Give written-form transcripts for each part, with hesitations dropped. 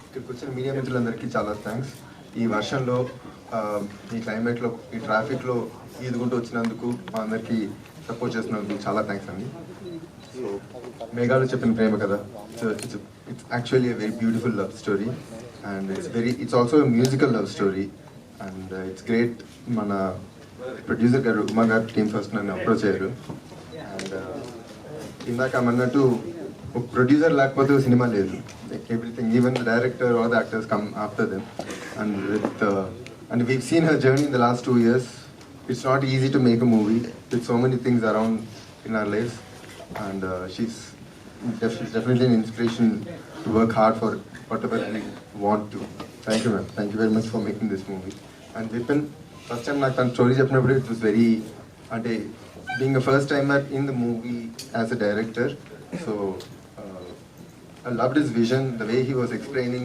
ఇక్కడికి వచ్చిన మీడియా మిత్రులందరికీ చాలా థ్యాంక్స్. ఈ వర్షంలో, ఈ క్లైమేట్లో, ఈ ట్రాఫిక్లో ఈదుకుంటూ వచ్చినందుకు మా అందరికీ సపోర్ట్ చేసినందుకు చాలా థ్యాంక్స్ అండి. సో మేఘాలు చెప్పిన ప్రేమ కదా, it's actually a very beautiful love story and it's also a musical love story and it's great. మన ప్రొడ్యూసర్ గారు ఉమా గారు టీమ్ ఫస్ట్ నన్ను అప్రోచ్ అయ్యారు అండ్ ఇందాక అన్నట్టు ఒక ప్రొడ్యూసర్ లేకపోతే సినిమా లేదు. Everything, even the director or the actors come after them, and we've seen her journey in the last 2 years. It's not easy to make a movie with so many things around in our lives, and she's definitely an inspiration to work hard for whatever we want to. Thank you, ma'am. Thank you very much for making this movie. And Vipin, first time నాకు తన story చెప్పినప్పుడు it was very, అంటే being a first timer in the movie as a director, so I loved his vision, the way he was explaining.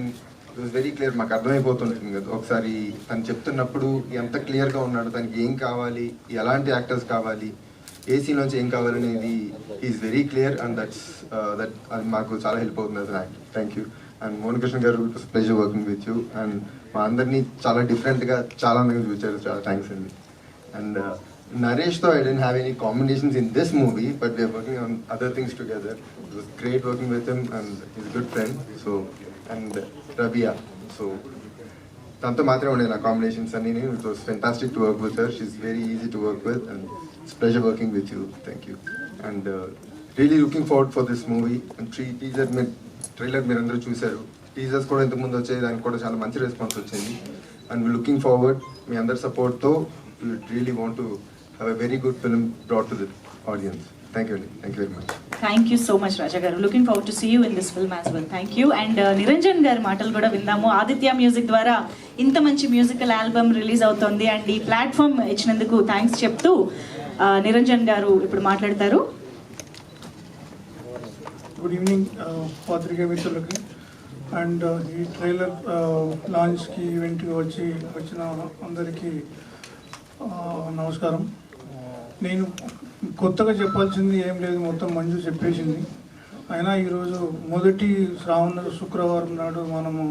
It was very clear. మాకు అర్థమైపోతుంటుంది కదా ఒకసారి తను చెప్తున్నప్పుడు ఎంత క్లియర్గా ఉన్నాడు, తనకి ఏం కావాలి, ఎలాంటి యాక్టర్స్ కావాలి, ఏ సీన్ నుంచి ఏం కావాలనేది is very clear and that అది మాకు చాలా హెల్ప్ అవుతుంది as an actor. Thank you. And Mohan Krishna garu, it was pleasure working with you and మా అందరినీ చాలా డిఫరెంట్గా చాలా మంది చూపించారు. చాలా థ్యాంక్స్ అండి. And Naresh, though I didn't have any combinations in this movie, but we are working on other things together. It was great working with him, and he's a good friend. So, and Rabia. So, tanto matre unde na combinations anni. It was fantastic to work with her. She's very easy to work with, and it's a pleasure working with you. Thank you. And really looking forward for this movie. And trailer మీరందరూ చూశారు. Teasers కూడా ఇంతకు ముందు వచ్చాయి, దానికి కూడా చాలా మంచి రెస్పాన్స్ వచ్చింది. And we're looking forward. మీ అందరి సపోర్ట్తో we really want to have a very good film brought to the audience. Thank you. Thank you very much. Thank you so much, Raja garu. Looking forward to see you in this film as well. Thank you. And Niranjan garu మాటలు కూడా విందాము. Aditya music ద్వారా ఇంత మంచి musical album release అవుతోంది and ఈ platform ఇచ్చినందుకు thanks చెప్తూ నిరంజన్ గారు ఇప్పుడు మాట్లాడతారు. గుడ్ ఈవినింగ్ పాత్రికేయ మిత్రులకి అండ్ ఈ ట్రైలర్ లాంచ్కి ఈవెంట్కి వచ్చిన అందరికీ నమస్కారం. నేను కొత్తగా చెప్పాల్సింది ఏం లేదు, మొత్తం మంజు చెప్పేసింది. అయినా ఈరోజు మొదటి శ్రావణ శుక్రవారం నాడు మనము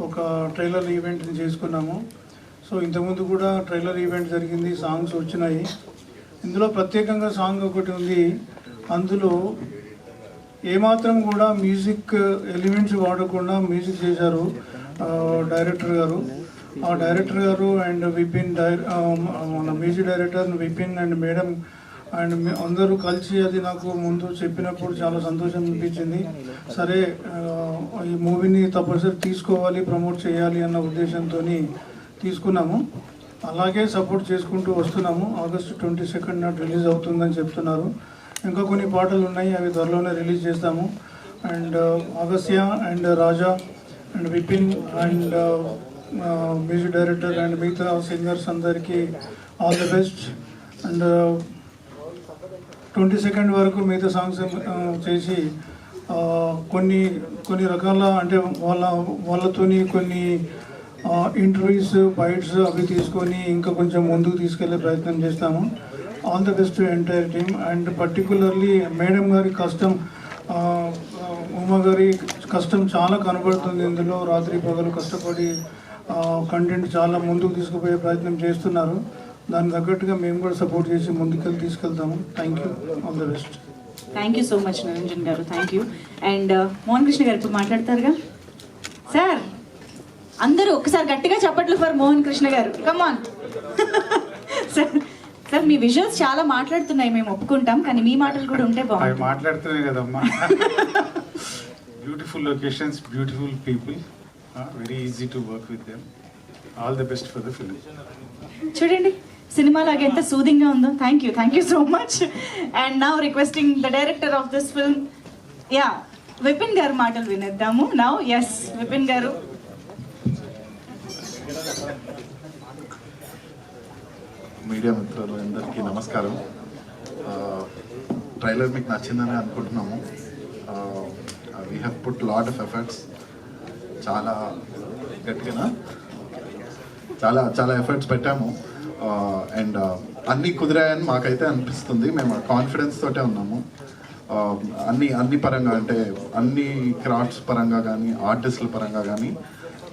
ఒక ట్రైలర్ ఈవెంట్ని చేసుకున్నాము. సో ఇంతకుముందు కూడా ట్రైలర్ ఈవెంట్ జరిగింది, సాంగ్స్ వచ్చినాయి. ఇందులో ప్రత్యేకంగా సాంగ్ ఒకటి ఉంది. అందులో ఏమాత్రం కూడా మ్యూజిక్ ఎలిమెంట్స్ వాడకుండా మ్యూజిక్ చేశారు డైరెక్టర్ గారు. ఆ డైరెక్టర్ గారు అండ్ విపిన్ మన music director Vipin and madam and అందరూ కలిసి అది నాకు ముందు చెప్పినప్పుడు చాలా సంతోషం అనిపించింది. సరే ఈ మూవీని తప్పనిసరి తీసుకోవాలి, ప్రమోట్ చేయాలి అన్న ఉద్దేశంతో తీసుకున్నాము. అలాగే సపోర్ట్ చేసుకుంటూ వస్తున్నాము. ఆగస్టు 22 నాడు రిలీజ్ అవుతుందని చెప్తున్నారు. ఇంకా కొన్ని పాటలు ఉన్నాయి, అవి త్వరలోనే రిలీజ్ చేస్తాము. And Agasya and Raja and Vipin and music director and మిగతా సింగర్స్ అందరికీ ఆల్ ది బెస్ట్. అండ్ 22 వరకు మిగతా సాంగ్స్ చేసి కొన్ని రకాల అంటే వాళ్ళతోని కొన్ని ఇంటర్వ్యూస్ బైట్స్ అవి తీసుకొని ఇంకా కొంచెం ముందుకు తీసుకెళ్లే ప్రయత్నం చేస్తాము. All the best to entire team and particularly madam గారి కష్టం, ఉమా గారి కష్టం చాలా కనబడుతుంది ఇందులో. రాత్రి పగలు కష్టపడి కంటెంట్ చాలా ముందుకు తీసుకుపోయే ప్రయత్నం చేస్తున్నారు. దానికి తగ్గట్టుగా మేము కూడా సపోర్ట్ చేసి ముందుకెళ్ళి తీసుకెళ్తాము. Thank you. All the best. Thank you so much Niranjan garu. Thank you. And Mohan Krishna garu ఇప్పుడు మాట్లాడతారుగా సార్. అందరూ ఒకసారి గట్టిగా చప్పట్లు ఫర్ మోహన్ కృష్ణ గారు. Come on sir. సార్ మీ విజువల్స్ చాలా మాట్లాడుతున్నాయి, మేము ఒప్పుకుంటాం, కానీ మీ మాటలు కూడా ఉంటే బాగుంటుంది. మాట్లాడుతున్నాయి కదమ్మా. Beautiful locations, beautiful people, very easy to work with them. All the best for the film. చూడండి సినిమా లాగా ఎంత సూదింగ్గా ఉందో. Thank you so much. And now requesting the director of this film, yeah Vipin గారు మాటలు వినేద్దాము. నౌ ఎస్ విపిన్ గారు. Media మిత్రులందరికీ నమస్కారం. Trailer మీకు నచ్చిందని అనుకుంటున్నాము. We have put lot of efforts, చాలా గట్టిగా చాలా ఎఫర్ట్స్ పెట్టాము అండ్ అన్నీ కుదిరాయని మాకైతే అనిపిస్తుంది. మేము కాన్ఫిడెన్స్ తోటే ఉన్నాము. అన్ని పరంగా అంటే అన్ని క్రాఫ్ట్స్ పరంగా కానీ ఆర్టిస్టుల పరంగా కానీ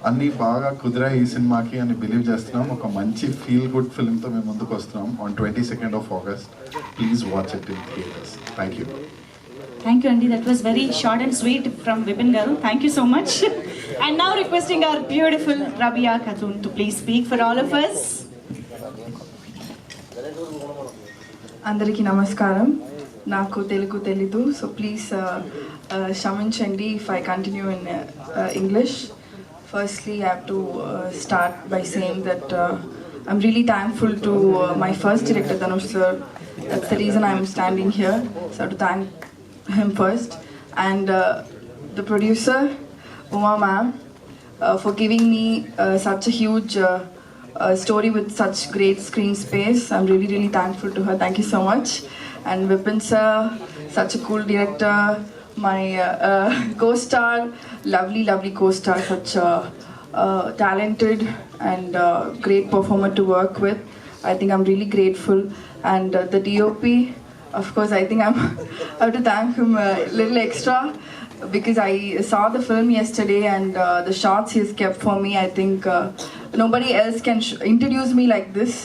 అన్నీ బాగా కుదిరాయి ఈ సినిమాకి అని బిలీవ్ చేస్తున్నాం. ఒక మంచి ఫీల్ గుడ్ ఫిల్మ్తో మేము ముందుకు వస్తున్నాం on 22nd of August. Please watch it in theatres. Thank you. Thank you, Andy. That was very short and sweet from Vipin Garu. Thank you so much. And now requesting our beautiful Rabia Khatun to please speak for all of us. అందరికీ నమస్కారం. నాకు తెలుగు తెలీదు, so please క్షమించండి if I continue in English. Firstly, I have to start by saying that I'm really thankful to my first director, Dhanush sir. That's the reason I'm standing here. So I have to thank him first. And the producer, Uma ma'am, for giving me such a huge story with such great screen space. I'm really, really thankful to her. Thank you so much. And Vipin sir, such a cool director. My co-star, lovely co-star, such a talented and great performer to work with. I think I'm really grateful. And the DOP, of course, I think I have to thank him a little extra because I saw the film yesterday and the shots he's kept for me. I think nobody else can introduce me like this.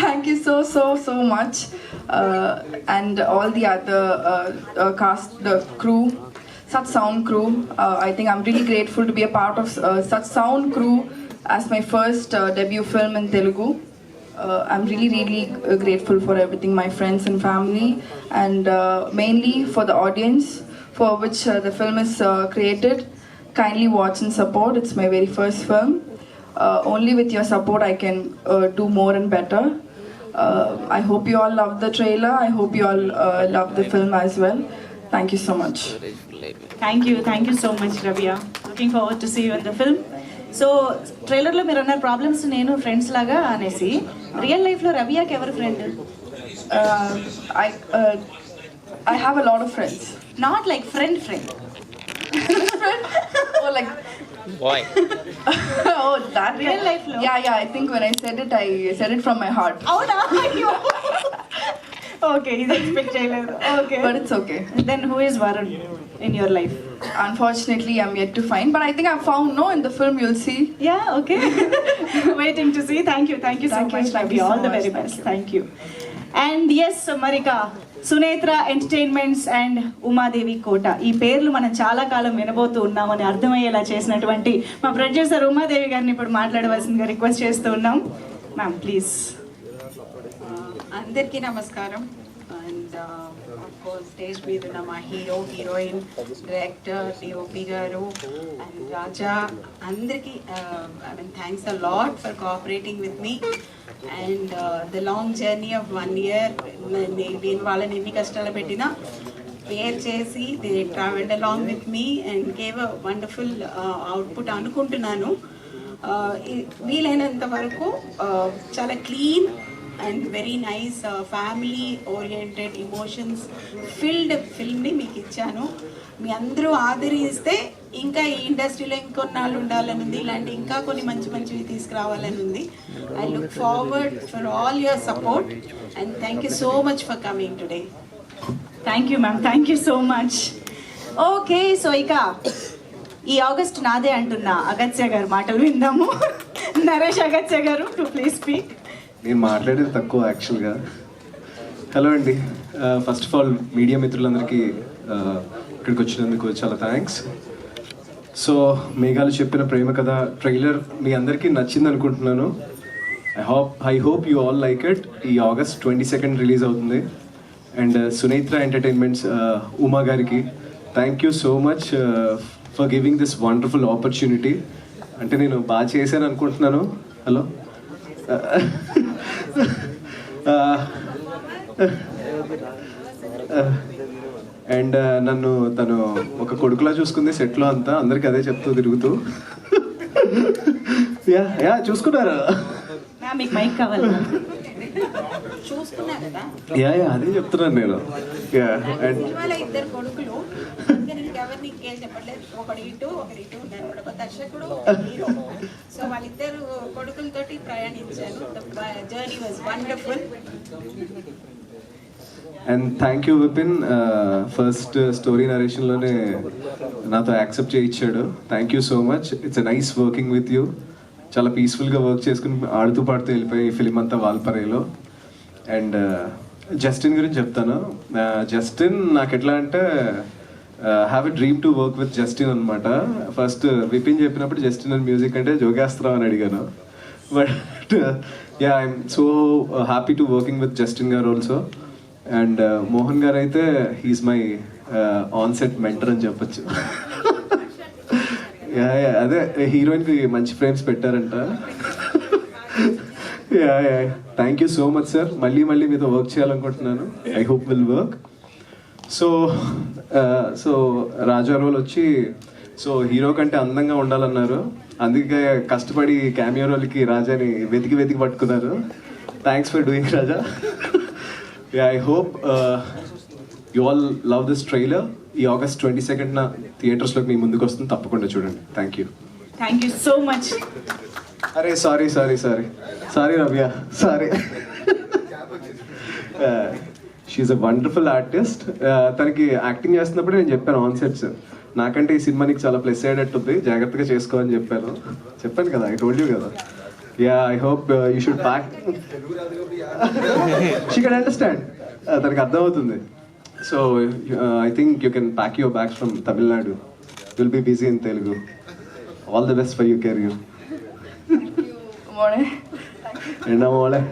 Thank you so much. And all the other cast, the crew, such sound crew. I think I'm really grateful to be a part of such sound crew as my first debut film in Telugu. I'm really grateful for everything, my friends and family, and mainly for the audience for which the film is created. Kindly watch and support. It's my very first film. Only with your support I can do more and better. I hope you all love the trailer. I hope you all love the film as well. Thank you so much. Thank you so much, Rabia. Looking forward to see you in the film. So ట్రైలర్లో మీరు అన్న problems నేను friends లాగా అనేసి real లైఫ్లో రబియాకి ఎవరు friend? I have a lot of friends. Not like friend Oh, like Boy. oh, that Real life lo. Yeah, I think when I said it from my heart. అవునా? Okay, ఇది expect చేయలేదు. Okay, But it's okay. Then who is Varun in your life? Unfortunately, I'm yet to find, but I think I've found. No, in the film you'll see. Yeah, okay. Waiting to see. Thank you so Thank you, much. thank you all so the much. Very Thank best. you. Thank you. And ఎస్ మరిక Sunetra entertainments and Umadevi Kota, ఈ పేర్లు మనం చాలా కాలం వినబోతూ ఉన్నామని అర్థమయ్యేలా చేసినటువంటి మా ప్రొడ్యూసర్ ఉమాదేవి గారిని ఇప్పుడు మాట్లాడవలసిందిగా రిక్వెస్ట్ చేస్తూ ఉన్నాం. Ma'am please. అందరికీ నమస్కారం. అండ్ కోర్స్ స్టేజ్ మీద ఉన్న మా hero, heroine, director, DOP garu and Raja, అందరికీ I mean thanks a lot for cooperating with me and the long journey of 1 year. నేను వాళ్ళని ఎన్ని కష్టాలు పెట్టినా పేర్ చేసి they travelled along with me and gave a wonderful output అనుకుంటున్నాను. వీలైనంత వరకు చాలా clean and very nice family oriented emotions filled ఫిల్మ్ని మీకు ఇచ్చాను. మీ అందరూ ఆదరిస్తే ఇంకా ఈ ఇండస్ట్రీలో ఇంకొన్నాళ్ళు ఉండాలని ఉంది, ఇలాంటి ఇంకా కొన్ని మంచివి తీసుకురావాలని ఉంది. I look forward for all your support and thank you so much for coming today. Thank you ma'am, thank you so much. Okay, so ఇక ఈ ఆగస్ట్ నాదే అంటున్న అగత్య గారు మాటలు విందాము. నరేష్ అగత్య గారు టు ప్లీజ్ స్పీక్. నేను మాట్లాడేది తక్కువ యాక్చువల్గా. హలో అండి, ఫస్ట్ ఆఫ్ ఆల్ మీడియా మిత్రులందరికీ ఇక్కడికి వచ్చినందుకు చాలా థ్యాంక్స్. సో మేఘాలు చెప్పిన ప్రేమ కథ ట్రైలర్ మీ అందరికీ నచ్చింది అనుకుంటున్నాను. I hope you all like it. ఈ August 22nd రిలీజ్ అవుతుంది. అండ్ సునేత్ర ఎంటర్టైన్మెంట్స్ ఉమా గారికి thank you so much for giving this wonderful opportunity. అంటే నేను బాగా చేశాను అనుకుంటున్నాను. హలో అండ్ నన్ను తను ఒక కొడుకులా చూసుకుంది సెట్లో అంతా, అందరికి అదే చెప్తూ తిరుగుతూ. యా చూసుకున్నారా? మ్యామ్ మీకు మైక్ కావాలి. చూసుకున్నా కదా, యా అదే చెప్తున్నాను నేను. యా అండ్ సినిమాలో ఇద్దరు కొడుకులు, ఎవరిని ఇంకేం చెప్పట్లేదు, ఒకడు ఇటు ఉన్నారు, ఒక దర్శకుడు, హీరో. సో వాళ్ళిద్దరు కొడుకులతోటి ప్రయాణించాను. The journey was wonderful. And thank you Vipin, first story నరేషన్లోనే నాతో యాక్సెప్ట్ చేయించాడు. Thank you so much. It's a nice working with you. చాలా పీస్ఫుల్గా వర్క్ చేసుకుని ఆడుతూ పాడుతూ వెళ్ళిపోయి ఈ ఫిలిం అంతా వాల్పరేలో. అండ్ జస్టిన్ గురించి చెప్తాను. జస్టిన్ నాకు ఎట్లా అంటే have a dream to work with Justin అనమాట. ఫస్ట్ విపిన్ చెప్పినప్పుడు జస్టిన్ అండ్ మ్యూజిక్ అంటే జోగేస్తాం అని అడిగాను. But yeah, I'm so happy to working with Justin garu also. And Mohan garu అయితే he's my on set mentor అని చెప్పొచ్చు. అదే హీరోయిన్కి మంచి ఫ్రేమ్స్ పెట్టారంట. Thank you so much sir. మళ్ళీ మీతో వర్క్ చేయాలనుకుంటున్నాను. I hope will work. So Raja role వచ్చి హీరో కంటే అందంగా ఉండాలన్నారు. అందుకే కష్టపడి క్యామియో రోల్కి రాజాని వెతికి పట్టుకున్నారు. Thanks for doing Raja. I hope you all love this trailer. ఈ August 22nd థియేటర్స్లోకి మీ ముందుకు వస్తుంది, తప్పకుండా చూడండి. Thank you so much. అరే sorry Ravya, sorry. She's a wonderful artist. తనకి యాక్టింగ్ చేస్తున్నప్పుడు నేను చెప్పాను ఆన్ సెట్స్, నాకంటే ఈ సినిమా నీకు చాలా ప్లస్ అయ్యేటట్టుంది, జాగ్రత్తగా చేసుకోవాలని చెప్పాను కదా. ఐ టోల్డ్ యూ కదా. Yeah, I hope you should pack. She can understand, తనకి అర్థమవుతుంది. So I think you can pack your bags from Tamil Nadu. Will be busy in Telugu. All the best for your career. എന്നാ മോളെ?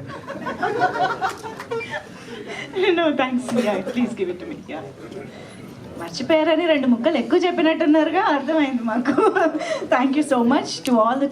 No, thanks. Yeah, please give it to me. Yeah. మర్చిపోయారని 2 ముక్కలు ఎక్కువ చెప్పినట్టున్నారుగా, అర్థమైంది మాకు. Thank you so much to all the